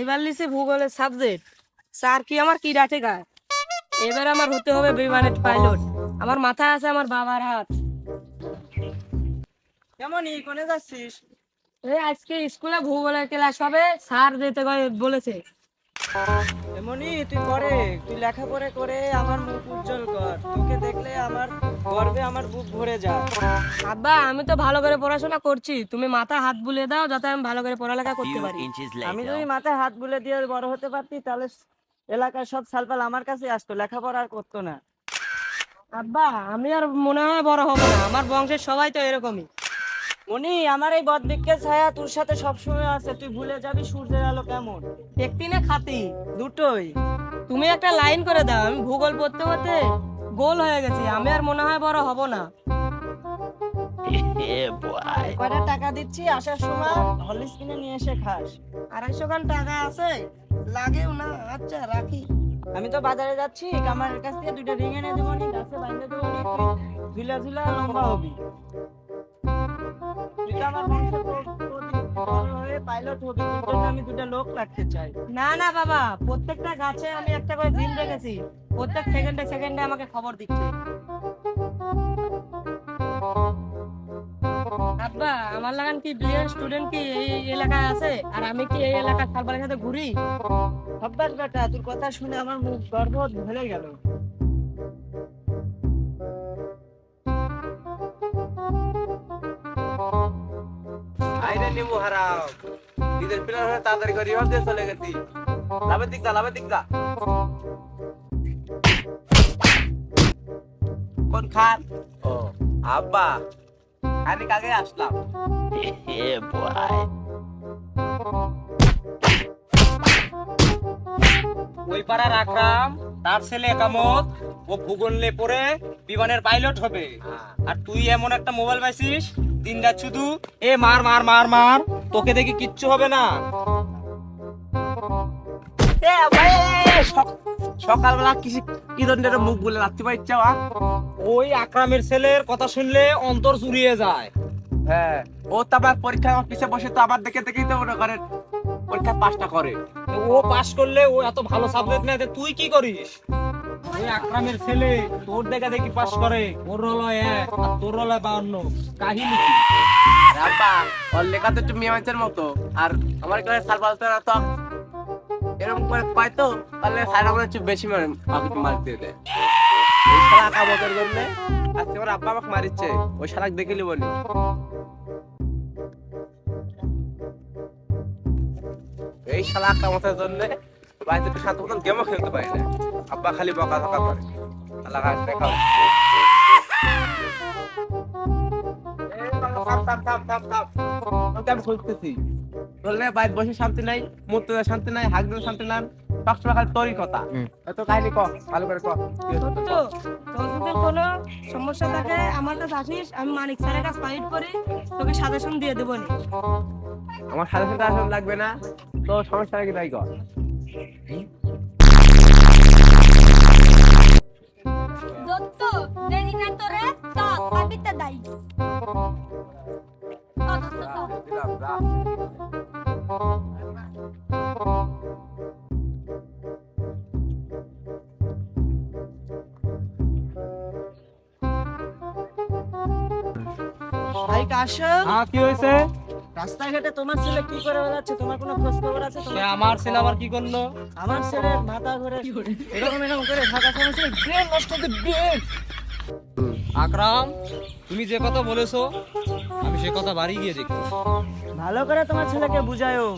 এইবার লিখছি ভূগোলের সাবজেক্ট। স্যার কি আমার কি ডাটে গায়। এবার আমার হতে হবে বিমানের পাইলট। আমার মাথায় আছে আমার বাবার হাত। কেমনই কোনে যাচ্ছিস? এই আজকে স্কুলে ভূগোলের ক্লাস হবে, স্যার যেতে বলেছে। এমনই তুই লেখাপড়া করে আমার মুখ উজ্জ্বল কর। তোকে দেখলে আমার গর্বে আমার বুক ভরে যায়। আব্বা, আমি তো ভালো করে পড়াশোনা করছি, তুমি মাথা হাত বুলিয়ে দাও যাতে আমি ভালো করে পড়ালেখা করতে পারি। আমি যদি মাথায় হাত বুলে দিয়ে বড় হতে পারতি তাহলে এলাকার সব সালপাল আমার কাছে আসতো, লেখাপড়া আর করতো না। আব্বা, আমি আর মনে হয় বড় হব না, আমার বংশের সবাই তো এরকমই। মনি, আমার এই বদবৃক্ষের ছায়া তোর সাথে সবসময় আছে, তুই ভুলে যাবি সূর্যের আলো কেমন। একটি না খাতি, দুটোই। তুমি একটা লাইন করে দাও, আমি ভূগোল পড়তে পড়তে গোল হয়ে গেছি, আমি আর মনে হয় বড় হব না। কয়টা টাকা দিচ্ছি, আসার সময় হরলিক্স কিনে নিয়ে এসে খাস। 250 খান টাকা আছে, লাগেও না। আচ্ছা রাখি। আমি তো বাজারে যাচ্ছি, কামারের কাছ থেকে 2টা রিং এনে দেবো নি, গাছে বাইন্ধে দেবো নি, তুই ঝুলা ঝুলা লম্বা হবি। তুই তো আমার বংশের বড় হয়ে পাইলট হবি, তোর জন্য আমি 2টা লোক রাখতে চাই। না না বাবা, প্রত্যেকটা গাছে আমি একটা করে জিম রেখেছি, প্রত্যেক সেকেন্ডে সেকেন্ডে আমাকে খবর দিচ্ছে। আব্বা, আমার লাগান কি ব্রিলিয়ান্ট স্টুডেন্ট কি এই এলাকায় আছে, আর আমি কি এই এলাকার সালবালের সাথে ঘুরি? হব্বাস বেটা, তোর কথা শুনে আমার মুখ গর্ব ভরে গেল। আইরে নিমু হারাম ঈদের প্ল্যান হয়ে তাড়াতাড়ি করে রিহাব দিয়ে চলে গেছি। লাভের দিক যা কোন খান? ও আব্বা, খানিক আগে আসলাম। ওই পাড়ার আকরাম, তার ছেলে একামত, ও ভূগোল নিয়ে পড়ে বিমানের পাইলট হবে। আর তুই এমন একটা মোবাইল পাইছিস, দিন রাত শুধু এ মার মার মার মার, তোকে দেখি কিচ্ছু হবে না। সকালবেলা কি ধরনের মুখ বলে রাখতে পারছো? ওই আকরামের ছেলের কথা শুনলে অন্তর জুড়িয়ে যায়। হ্যাঁ, ও তো আবার পরীক্ষা পিছিয়ে বসে তো আমার দেখে দেখেই তো মনে করেন পরীক্ষা পাসটা করে। ও পাস করলে ও এত ভালো সাবজেক্ট নেয়, তুই কি করিস? ওই আকরামের ছেলে তোর দেখা দেখি পাস করে, ওর রল 1 আর তোর রল 52। কাহিনী কি? আব্বা, ওর লেখা তো একটু মেয়ে মতো, আর আমার ক্লাসে সার পালতে না তো এরকম করে পাই তো, তাহলে সারা আমার একটু বেশি মার্ক দিয়ে দেয়। ওই শালা কামতের জন্য আজকে আমার আব্বা আমাকে মারিচ্ছে, ওই শালাক দেখে লিবনি। এই শালা কামতের জন্য বাড়িতে একটু শান্ত মতন গেমও খেলতে পারি না, আব্বা খালি বকা ধকা করে। শালা গাছ দেখা আমি খুঁজতেছি, বললে বাইরে বসে শান্তি নাই, মরতে শান্তি নাই, হাঁক দিতে শান্তি নাই, সবসময় খালি তোরই কথা। এত কাহিনী ক, ভালো করে ক। সত্য, তোর যদি কোনো সমস্যা থাকে আমার কাছে আসিস, আমি মানিক স্যারের কাছে ফাইট করি, তোকে সাজেশন দিয়ে দেবো নি। আমার সাজেশন টাজেশন লাগবে না, তো সমস্যা নাকি তাই কর। দত্ত দেরি না তোরে তো পাবিতে দাই ভাই কাশেম, হ্যাঁ, কি হয়েছে? রাস্তাঘাটে তোমার ছেলে কি করে বেড়াচ্ছে, তোমার কোনো খোঁজ খবর আছে? সে আমার ছেলে আবার কি করলো? আমার ছেলের মাথা ঘুরে এরকম এরকম করে থাকা সমস্যা, ব্রেন নষ্ট হতে ব্রেন। আকরাম, তুমি যে কথা বলেছো আমি সে কথা বাড়ি গিয়ে দেখি। ভালো করে তোমার ছেলেকে বুঝায়ও।